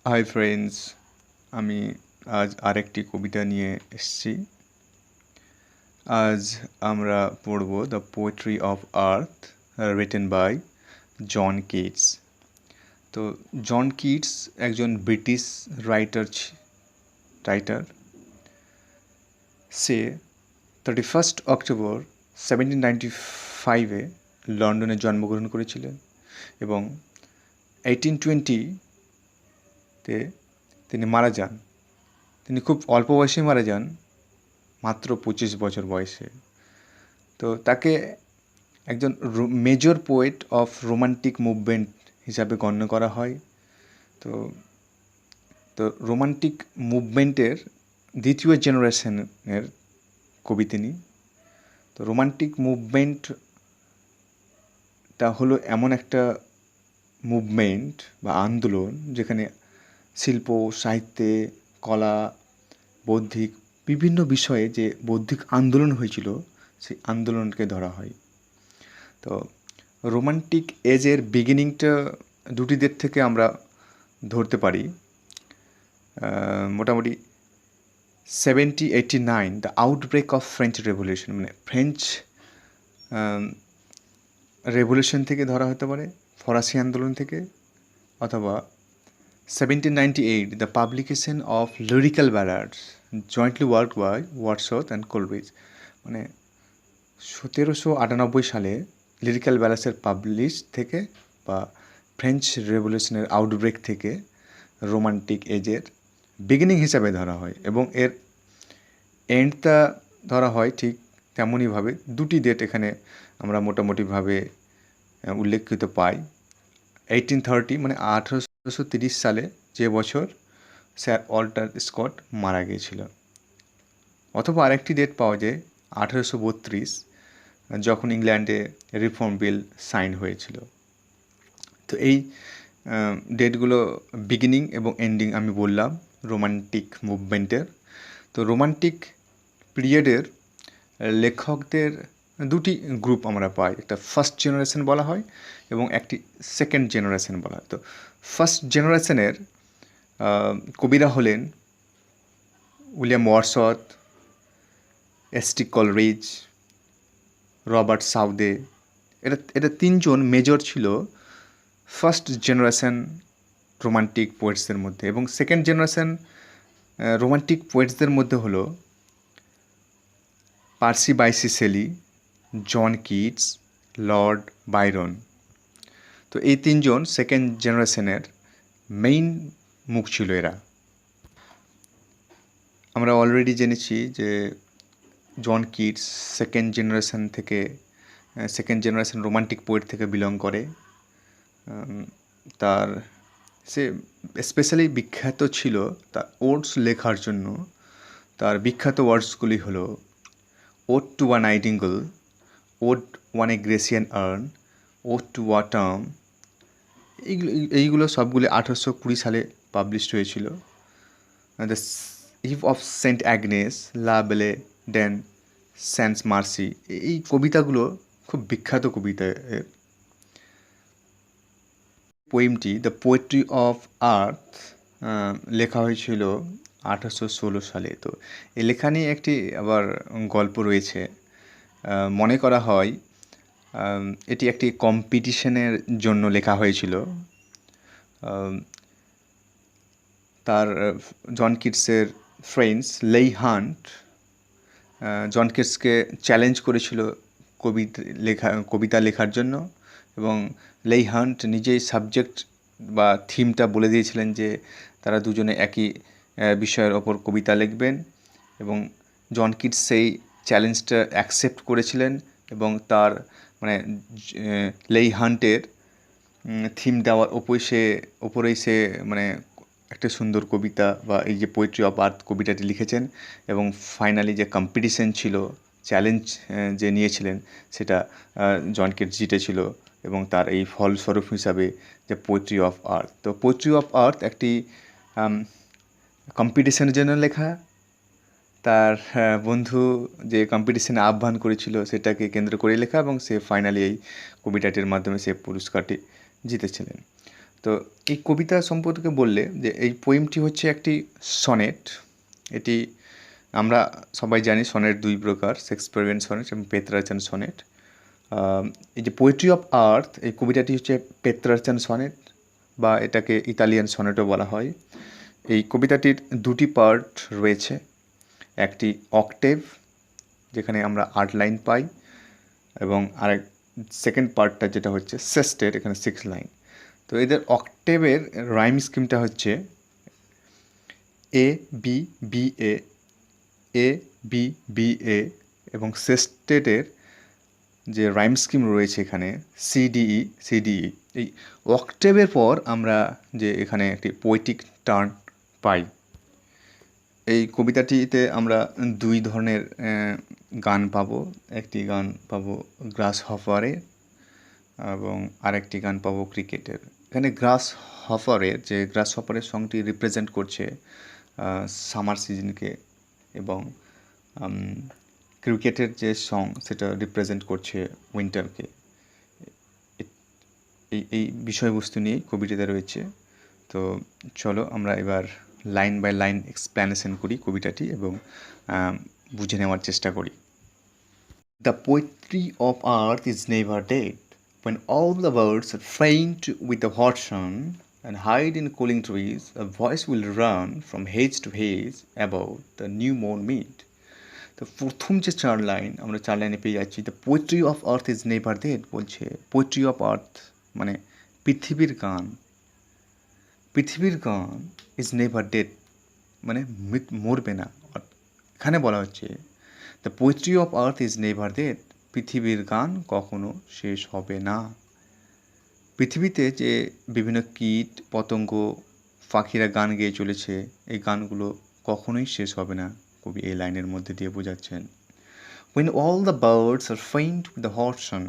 Hi friends, আমি আজ আরেকটি কবিতা নিয়ে এসেছি। আজ আমরা পড়ব the poetry of earth, written by John Keats. তো জন কিটস একজন ব্রিটিশ রাইটার। সে 31 অক্টোবর 1795-এ লন্ডনে জন্মগ্রহণ করেছিলেন এবং 1820-তে তিনি মারা যান। তিনি খুব অল্প বয়সে মারা যান, মাত্র 25 বছর বয়সে। তো তাকে একজন major poet of romantic movement হিসাবে গণ্য করা হয়। তো তো রোমান্টিক মুভমেন্টের দ্বিতীয় জেনারেশনের কবি তিনি। তো রোমান্টিক মুভমেন্টটা হলো এমন একটা মুভমেন্ট বা আন্দোলন যেখানে শিল্প, সাহিত্যে, কলা, বৌদ্ধিক বিভিন্ন বিষয়ে যে বৌদ্ধিক আন্দোলন হয়েছিল সেই আন্দোলনকে ধরা হয়। তো রোমান্টিক এজের বিগিনিংটা দুটি দিক থেকে আমরা ধরতে পারি। মোটামুটি 1789 the outbreak of French revolution, মানে ফ্রেঞ্চ রেভলিউশন থেকে ধরা হতে পারে, ফরাসি আন্দোলন থেকে, অথবা 1798 the publication of lyrical ballads jointly work by Wordsworth and Coleridge, মানে 1798 সালে লিরিক্যাল ব্যালান্সের পাবলিশ থেকে বা ফ্রেঞ্চ রেভলিউশনের আউটব্রেক থেকে রোমান্টিক এজের বিগিনিং হিসাবে ধরা হয় এবং এর এন্ডটা ধরা হয় ঠিক তেমনইভাবে। দুটি ডেট এখানে আমরা মোটামুটিভাবে উল্লেখিত পাই। 1830 মানে 1830 সালে, যে বছর স্যার ওয়াল্টার স্কট মারা গিয়েছিল। অথবা আরেকটি ডেট পাওয়া যায় 1832, যখন ইংল্যান্ডে রিফর্ম বিল সাইন হয়েছিল। তো এই ডেটগুলো বিগিনিং এবং এন্ডিং আমি বললাম রোমান্টিক মুভমেন্টের। তো রোমান্টিক পিরিয়ডের লেখকদের দুটি গ্রুপ আমরা পাই, একটা ফার্স্ট জেনারেশন বলা হয় এবং একটি সেকেন্ড জেনারেশন বলা হয়। তো ফার্স্ট জেনারেশনের কবিরা হলেন William Wordsworth, S T. Coleridge, Robert Southey. এটা তিনজন মেজর ছিল ফার্স্ট জেনারেশন রোমান্টিক পোয়েটসদের মধ্যে। এবং সেকেন্ড জেনারেশন রোমান্টিক পোয়েটসদের মধ্যে হলো Percy Bysshe Shelley, John Keats, Lord Byron. তো এই তিনজন সেকেন্ড জেনারেশনের মেইন মুখ ছিল এরা। আমরা অলরেডি জেনেছি যে John Keats second generation romantic poet থেকে বিলং করে। তার সে স্পেশালি বিখ্যাত ছিল তার ওডস লেখার জন্য। তার বিখ্যাত ওয়ার্ডসগুলি হলো ode to one nightingale, ode on a Grecian urn, ode to autumn. এইগুলো সবগুলি 1820 সালে পাবলিশড হয়েছিল। The eve of Saint Agnes, la belle dame sans merci, এই কবিতাগুলো খুব বিখ্যাত কবিতা। পোয়েমটি দ্য পোয়েট্রি অফ আর্থ লেখা হয়েছিল 1816 সালে। তো এই লেখা নিয়ে একটি আবার গল্প রয়েছে। মনে করা হয় এটি একটি কম্পিটিশনের জন্য লেখা হয়েছিল। তার জন কিটসের ফ্রেন্ডস লেই হান্ট জন কিটসকে চ্যালেঞ্জ করেছিল কবিতা লেখার জন্য, এবং লেই হান্ট নিজেই সাবজেক্ট বা থিমটা বলে দিয়েছিলেন যে তারা দুজনে একই বিষয়ের ওপর কবিতা লিখবেন, এবং জন কিটস সেই চ্যালেঞ্জটা অ্যাকসেপ্ট করেছিলেন এবং তার মানে লেই হান্টের থিম দেওয়ার ওপরেই সে মানে একটা সুন্দর কবিতা বা এই যে পোয়েট্রি অফ আর্থ কবিতাটি লিখেছেন। এবং ফাইনালি যে কম্পিটিশন ছিল, চ্যালেঞ্জ যে নিয়েছিলেন, সেটা জন কিটস জিতেছিল এবং তার এই ফলস্বরূপ হিসাবে যে পোয়েট্রি অফ আর্থ। তো পোয়েট্রি অফ আর্থ একটি কম্পিটিশনের জন্য লেখা। তার বন্ধু যে কম্পিটিশনে আহ্বান করেছিল সেটাকে কেন্দ্র করে লেখা, এবং সে ফাইনালি এই কবিতাটির মাধ্যমে সে পুরস্কারটি জিতেছিলেন। তো এই কবিতা সম্পর্কে বললে যে এই পোয়েমটি হচ্ছে একটি সনেট। এটি আমরা সবাই জানি সনেট দুই প্রকার, শেক্সপিয়ারিয়ান সনেট এবং পেত্রার্চান সনেট। এই যে পোয়েট্রি অফ আর্থ, এই কবিতাটি হচ্ছে পেত্রার্চান সনেট বা এটাকে ইতালিয়ান সনেটও বলা হয়। এই কবিতাটির দুটি পার্ট রয়েছে, একটি অক্টেভ যেখানে আমরা 8 লাইন পাই এবং আরেক সেকেন্ড পার্টটা যেটা হচ্ছে সেস্টেট, এখানে 6 লাইন। তো এদের অক্টেভের রাইম স্কিমটা হচ্ছে A B B A, A B B A, এবং সেস্টেটের যে রাইম স্কিম রয়েছে এখানে সিডিই সিডিই। এই অক্টেভের পর আমরা যে এখানে একটি পোয়েটিক টার্ন পাই। এই কবিতাটিতে আমরা দুই ধরনের গান পাবো। একটি গান পাবো গ্রাস হপারের এবং আরেকটি গান পাবো ক্রিকেটের। এখানে গ্রাস হপারের সংটি রিপ্রেজেন্ট করছে সামার সিজনকে এবং ক্রিকেটের যে সং সেটা রিপ্রেজেন্ট করছে উইন্টারকে। এই বিষয়বস্তু নিয়েই কবিতাতে রয়েছে। তো চলো আমরা এবার লাইন বাই লাইন এক্সপ্লেনেশন করি কবিতাটি এবং বুঝে নেওয়ার চেষ্টা করি। The poetry of earth is never dead. When all the birds are faint with the hot sun and hide in cooling trees, a voice will run from hedge to hedge about the new mown mead. তো প্রথম যে 4 line আমরা 4 লাইনে পেয়ে যাচ্ছি, the poetry of earth is never dead. বলছে poetry of আর্থ মানে পৃথিবীর গান, পৃথিবীর গান ইজ নেভার ডেড মানে মরবে না। এখানে বলা হচ্ছে the poetry of earth is never dead, পৃথিবীর গান কখনো শেষ হবে না। পৃথিবীতে যে বিভিন্ন কীট পতঙ্গ পাখিরা গান গেয়ে চলেছে, এই গানগুলো কখনোই শেষ হবে না, কবি এই লাইনের মধ্যে দিয়ে বোঝাচ্ছেন। When all the birds are faint with the hot sun,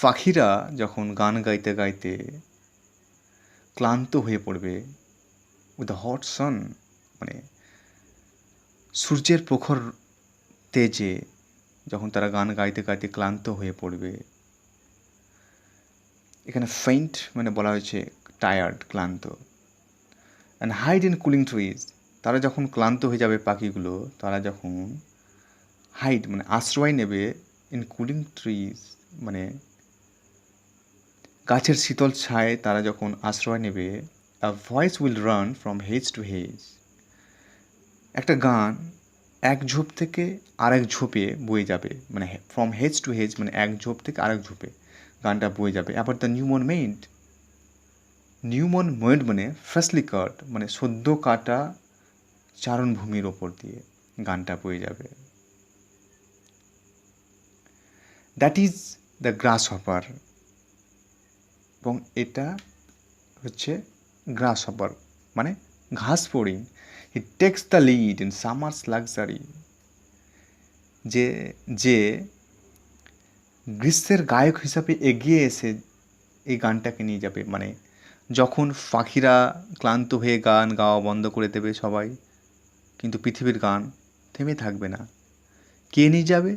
পাখিরা যখন গান গাইতে গাইতে ক্লান্ত হয়ে পড়বে, উইথ দ্য হট সান মানে সূর্যের প্রখর তেজে যখন তারা গান গাইতে গাইতে ক্লান্ত হয়ে পড়বে। এখানে ফেইন্ট মানে বলা হয়েছে টায়ার্ড, ক্লান্ত। And hide in cooling trees, তারা যখন ক্লান্ত হয়ে যাবে পাখিগুলো, তারা যখন হাইড মানে আশ্রয় নেবে, ইন কুলিং ট্রিজ মানে গাছের শীতল ছায় তারা যখন আশ্রয় নেবে, a voice will run from hedge to hedge, একটা গান এক ঝোপ থেকে আরেক ঝোপে বয়ে যাবে, মানে ফ্রম হেজ টু হেজ মানে এক ঝোপ থেকে আরেক ঝোপে গানটা বয়ে যাবে। আবার দ্য নিউমন মেড মানে ফ্রেশলি কাট মানে সদ্য কাটা চারণভূমির ওপর দিয়ে গানটা বয়ে যাবে। That is the grasshopper, এবং এটা হচ্ছে গ্রাস হপার মানে ঘাস ফড়িং। He takes the lead in summer's luxury, যে গ্রীষ্মের গায়ক হিসাবে এগিয়ে এসে এই গানটাকে নিয়ে যাবে। মানে যখন পাখিরা ক্লান্ত হয়ে গান গাওয়া বন্ধ করে দেবে সবাই, কিন্তু পৃথিবীর গান থেমে থাকবে না। কে নিয়ে যাবে?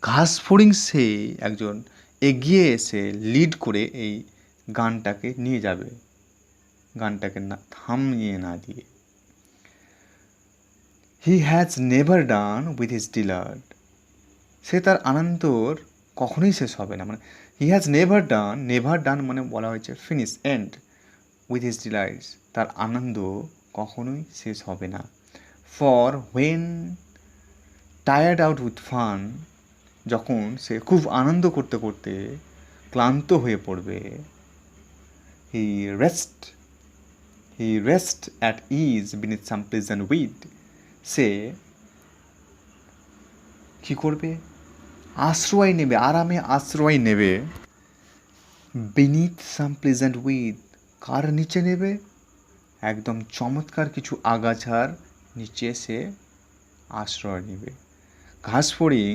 ঘাস ফড়িং সে একজন এগিয়ে এসে লিড করে এই গানটাকে নিয়ে যাবে, গানটাকে না থামিয়ে না দিয়ে। He has never done with his delight, সে তার আনন্দর কখনোই শেষ হবে না। মানে হি হ্যাজ নেভার ডান মানে বলা হয়েছে finish, end with his delights, তার আনন্দ কখনোই শেষ হবে না। For when tired out with fun, যখন সে খুব আনন্দ করতে করতে ক্লান্ত হয়ে পড়বে, he rest at ease beneath some pleasant weed, সে কী করবে? আশ্রয় নেবে, আরামে আশ্রয় নেবে। বিনিথ সাম প্লেজেন্ট উইড, কার নিচে নেবে? একদম চমৎকার কিছু আগাছার নিচে সে আশ্রয় নেবে। ঘাস ফড়িং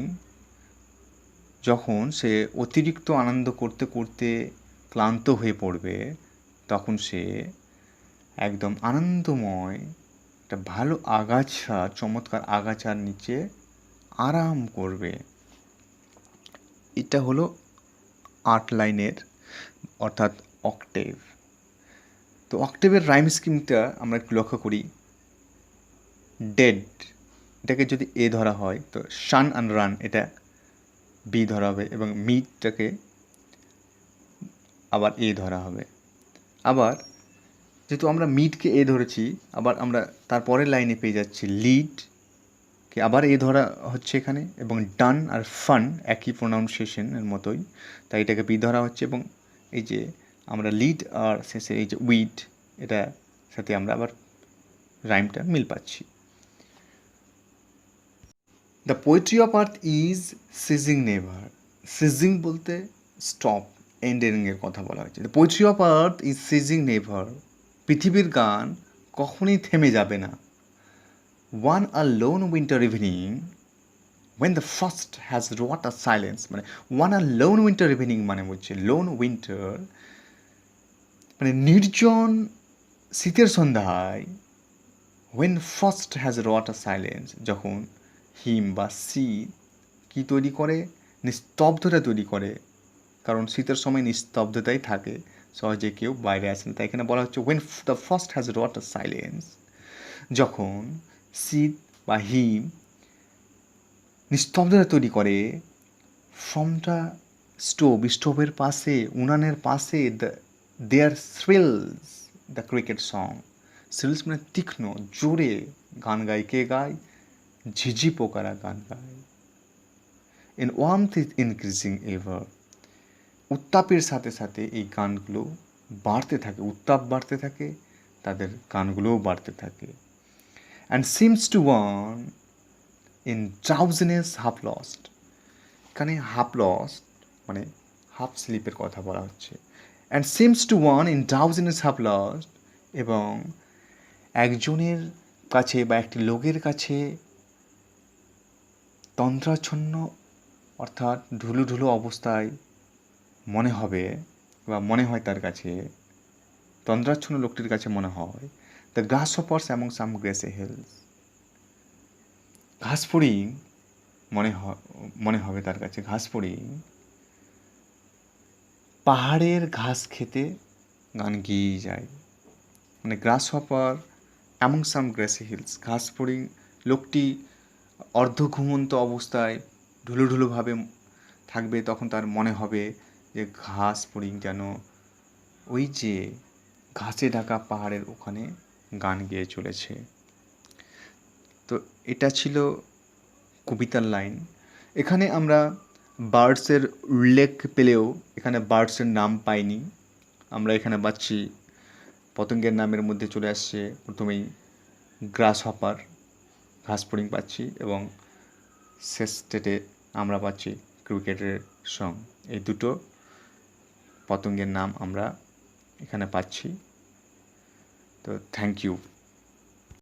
যখন সে অতিরিক্ত আনন্দ করতে করতে ক্লান্ত হয়ে পড়বে, তখন সে একদম আনন্দময় একটা ভালো আগাছা, চমৎকার আগাছার নিচে আরাম করবে। এটা হলো 8 লাইনের অর্থাৎ অক্টেভ। তো অক্টেভের রাইম স্কিমটা আমরা একটু লক্ষ্য করি। ডেড এটাকে যদি এ ধরা হয় তো শান অ্যান্ড রান এটা বি ধরা হবে এবং মিটটাকে আবার এ ধরা হবে। আবার যেহেতু আমরা মিটকে এ ধরেছি, আবার আমরা তারপরের লাইনে পেয়ে যাচ্ছি লিডকে আবার এ ধরা হচ্ছে এখানে, এবং ডান আর ফান একই প্রোনাউন্সিয়েশনের মতোই, তাই এটাকে বি ধরা হচ্ছে। এবং এই যে আমরা লিড আর শেষে এই যে উইড, এটা সাথে আমরা আবার রাইমটা মিল পাচ্ছি। The poetry of earth is seizing never. Seizing বলতে স্টপ, এন্ডিংয়ের কথা বলা হচ্ছে। The poetry of earth is seizing never. পৃথিবীর গান কখনই থেমে যাবে না। One a loan winter evening when the frost has wrought a silence, মানে ওয়ান আ লোন উইন্টার ইভিনিং মানে হচ্ছে লোন উইন্টার মানে নির্জন শীতের সন্ধ্যায়, when frost has wrought a silence, যখন হিম বা শীত কী তৈরি করে, নিস্তব্ধতা তৈরি করে, কারণ শীতের সময় নিস্তব্ধতাই থাকে, সহজে কেউ বাইরে আসে না। তাই এখানে বলা হচ্ছে when the frost has wrought a silence, যখন শীত বা হিম নিস্তব্ধতা তৈরি করে, ফ্রম দ্য স্টোভের পাশে, উনানের পাশে, there thrills the cricket song. Thrills মানে তীক্ষ্ণ, জোরে গান গায়। কে গায়? ঝিঝি পোকারা গান গায়। In warmth is increasing ever. উত্তাপের সাথে সাথে এই গানগুলো বাড়তে থাকে, উত্তাপ বাড়তে থাকে, তাদের গানগুলোও বাড়তে থাকে। And seems to one in drowsiness half lost. এখানে হাফ লস্ট মানে হাফ স্লিপের কথা বলা হচ্ছে। And seems to one in drowsiness half lost, এবং একজনের কাছে বা একটি লোকের কাছে তন্দ্রাচ্ছন্ন অর্থাৎ ঢুলু ঢুলু অবস্থায় মনে হবে বা মনে হয় তার কাছে, তন্দ্রাচ্ছন্ন লোকটির কাছে মনে হয় the grasshoppers among some grassy hills. ঘাসফড়িং মনে হবে তার কাছে, ঘাসফড়িং পাহাড়ের ঘাস খেতে গান গেয়ে যায়। মানে গ্রাস hopper among some grassy hills, ঘাসফড়িং লোকটি অর্ধ ঘুমন্ত অবস্থায় ঢুলু ঢুলুভাবে থাকবে, তখন তার মনে হবে যে ঘাসফড়িং যেন ওই যে ঘাসে ঢাকা পাহাড়ের ওখানে গান গেয়ে চলেছে। তো এটা ছিল কবিতার লাইন। এখানে আমরা বার্ডসের উল্লেখ পেলেও এখানে বার্ডসের নাম পাইনি। আমরা এখানে পাচ্ছি পতঙ্গের নামের মধ্যে চলে আসছে প্রথমেই গ্রাস হপার, ঘাসফড়িং পাচ্ছি, এবং শেষ স্টেটে আমরা পাচ্ছি ক্রিকেটের সং। এই দুটো পতঙ্গের নাম আমরা এখানে পাচ্ছি। তো থ্যাংক ইউ।